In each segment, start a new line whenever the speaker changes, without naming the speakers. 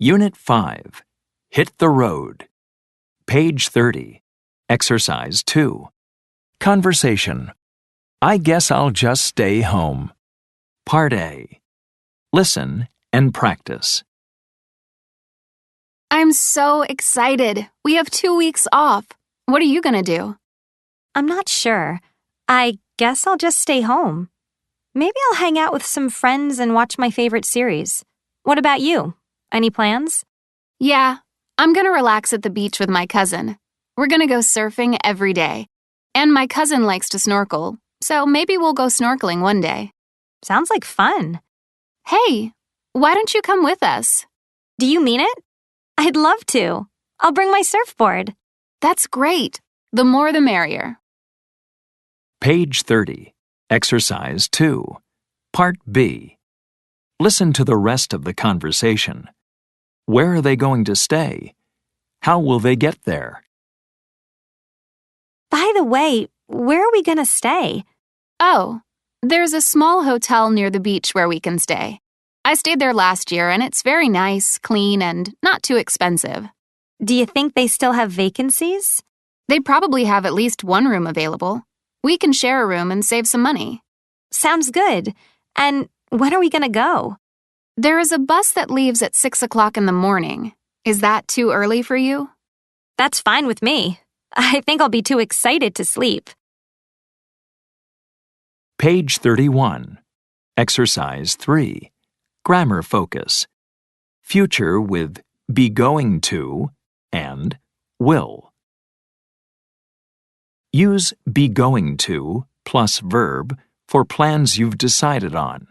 Unit 5. Hit the road. Page 30. Exercise 2. Conversation. I guess I'll just stay home. Part A. Listen and practice.
I'm so excited. We have 2 weeks off. What are you going to do?
I'm not sure. I guess I'll just stay home. Maybe I'll hang out with some friends and watch my favorite series. What about you? Any plans?
Yeah, I'm going to relax at the beach with my cousin. We're going to go surfing every day. And my cousin likes to snorkel, so maybe we'll go snorkeling one day.
Sounds like fun.
Hey, why don't you come with us?
Do you mean it? I'd love to. I'll bring my surfboard.
That's great. The more the merrier.
Page 30. Exercise 2. Part B. Listen to the rest of the conversation. Where are they going to stay? How will they get there?
By the way, where are we going to stay?
Oh, there's a small hotel near the beach where we can stay. I stayed there last year and it's very nice, clean, and not too expensive.
Do you think they still have vacancies?
They probably have at least one room available. We can share a room and save some money.
Sounds good. And when are we going to go?
There is a bus that leaves at 6 o'clock in the morning. Is that too early for you?
That's fine with me. I think I'll be too excited to sleep.
Page 31. Exercise 3. Grammar focus. Future with be going to and will. Use be going to plus verb for plans you've decided on.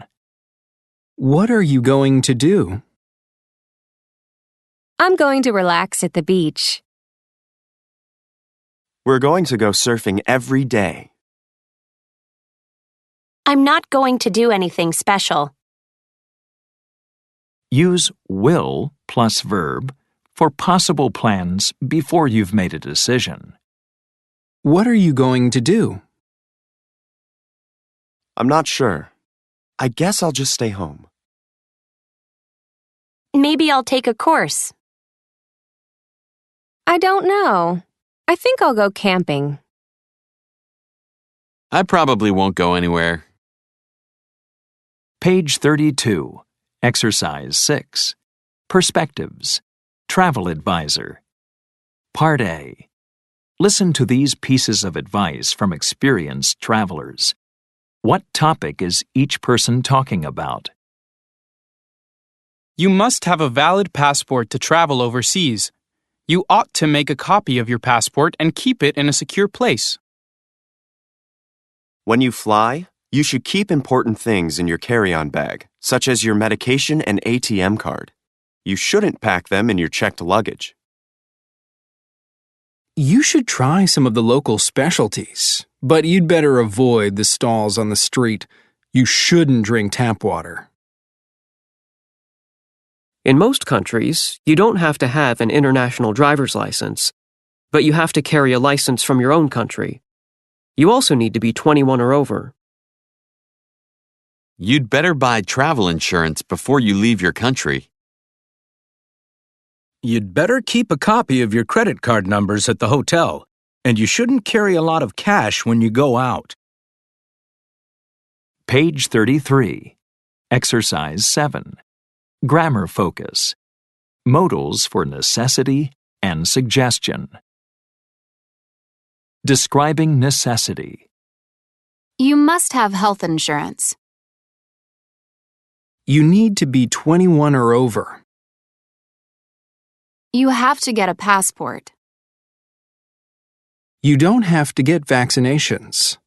What are you going to do?
I'm going to relax at the beach.
We're going to go surfing every day.
I'm not going to do anything special.
Use will plus verb for possible plans before you've made a decision.
What are you going to do?
I'm not sure. I guess I'll just stay home.
Maybe I'll take a course.
I don't know. I think I'll go camping.
I probably won't go anywhere.
Page 32. Exercise 6. Perspectives. Travel advisor. Part A. Listen to these pieces of advice from experienced travelers. What topic is each person talking about?
You must have a valid passport to travel overseas. You ought to make a copy of your passport and keep it in a secure place.
When you fly, you should keep important things in your carry-on bag, such as your medication and ATM card. You shouldn't pack them in your checked luggage.
You should try some of the local specialties, but you'd better avoid the stalls on the street. You shouldn't drink tap water.
In most countries, you don't have to have an international driver's license, but you have to carry a license from your own country. You also need to be 21 or over.
You'd better buy travel insurance before you leave your country.
You'd better keep a copy of your credit card numbers at the hotel, and you shouldn't carry a lot of cash when you go out.
Page 33. Exercise 7. Grammar focus. Modals for necessity and suggestion. Describing necessity.
You must have health insurance.
You need to be 21 or over.
You have to get a passport.
You don't have to get vaccinations.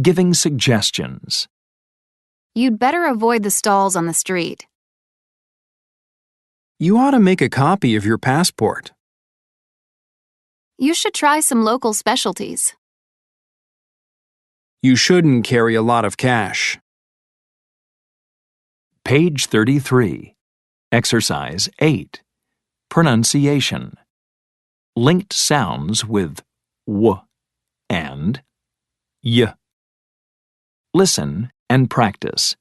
Giving suggestions.
You'd better avoid the stalls on the street.
You ought to make a copy of your passport.
You should try some local specialties.
You shouldn't carry a lot of cash.
Page 33. Exercise 8. Pronunciation. Linked sounds with w and y. Listen and practice.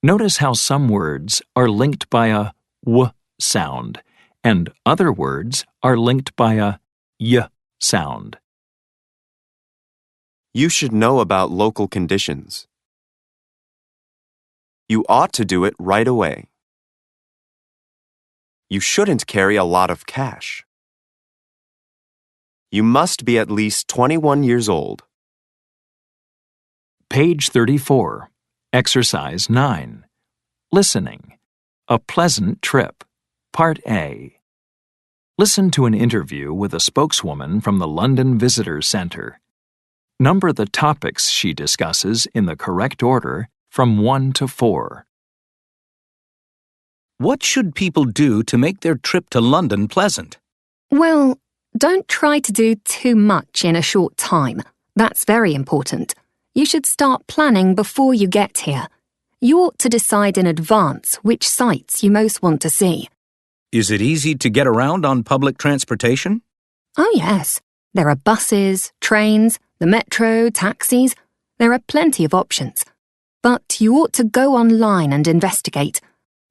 Notice how some words are linked by a w sound, and other words are linked by a y sound.
You should know about local conditions. You ought to do it right away. You shouldn't carry a lot of cash. You must be at least 21 years old.
Page 34. Exercise 9. Listening. A pleasant trip. Part A. Listen to an interview with a spokeswoman from the London Visitor Centre. Number the topics she discusses in the correct order from 1 to 4.
What should people do to make their trip to London pleasant?
Well, don't try to do too much in a short time. That's very important. You should start planning before you get here. You ought to decide in advance which sites you most want to see.
Is it easy to get around on public transportation?
Oh yes, there are buses, trains, the metro, taxis. There are plenty of options. But you ought to go online and investigate.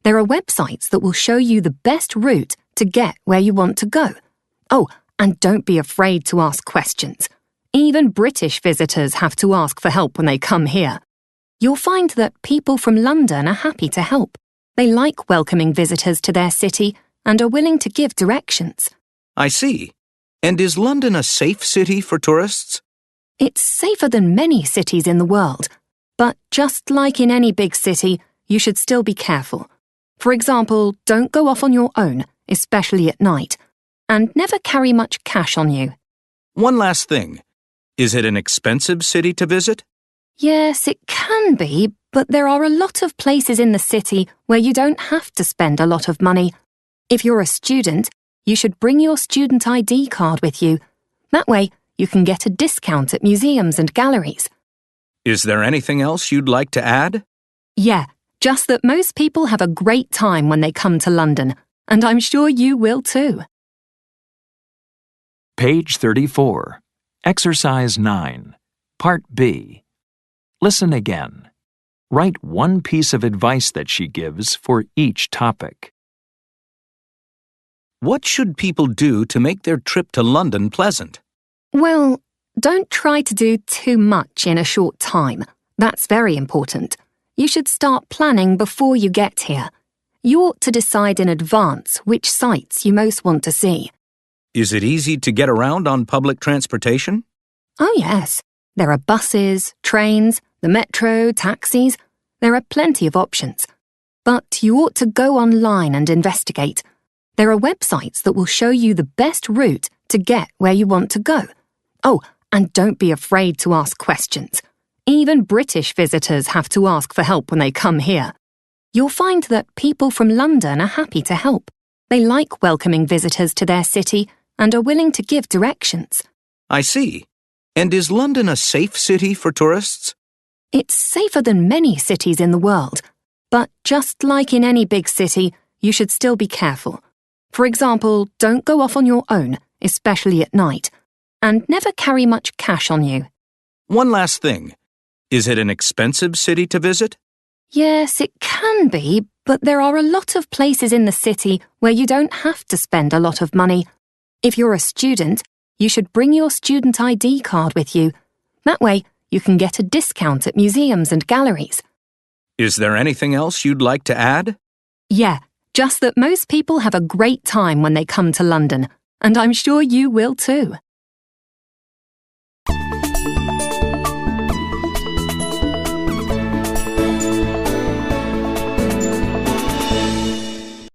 There are websites that will show you the best route to get where you want to go. Oh, and don't be afraid to ask questions. Even British visitors have to ask for help when they come here. You'll find that people from London are happy to help. They like welcoming visitors to their city and are willing to give directions.
I see. And is London a safe city for tourists?
It's safer than many cities in the world. But just like in any big city, you should still be careful. For example, don't go off on your own, especially at night. And never carry much cash on you.
One last thing. Is it an expensive city to visit?
Yes, it can be, but there are a lot of places in the city where you don't have to spend a lot of money. If you're a student, you should bring your student ID card with you. That way, you can get a discount at museums and galleries.
Is there anything else you'd like to add?
Yeah, just that most people have a great time when they come to London, and I'm sure you will too.
Page 34. Exercise 9. Part B. Listen again. Write one piece of advice that she gives for each topic.
What should people do to make their trip to London pleasant?
Well, don't try to do too much in a short time. That's very important. You should start planning before you get here. You ought to decide in advance which sites you most want to see.
Is it easy to get around on public transportation?
Oh yes, there are buses, trains, the metro, taxis. There are plenty of options. But you ought to go online and investigate. There are websites that will show you the best route to get where you want to go. Oh, and don't be afraid to ask questions. Even British visitors have to ask for help when they come here. You'll find that people from London are happy to help. They like welcoming visitors to their city and are willing to give directions.
I see. And is London a safe city for tourists?
It's safer than many cities in the world. But just like in any big city, you should still be careful. For example, don't go off on your own, especially at night. And never carry much cash on you.
One last thing. Is it an expensive city to visit?
Yes, it can be, but there are a lot of places in the city where you don't have to spend a lot of money. If you're a student, you should bring your student ID card with you. That way, you can get a discount at museums and galleries.
Is there anything else you'd like to add?
Yeah, just that most people have a great time when they come to London, and I'm sure you will too.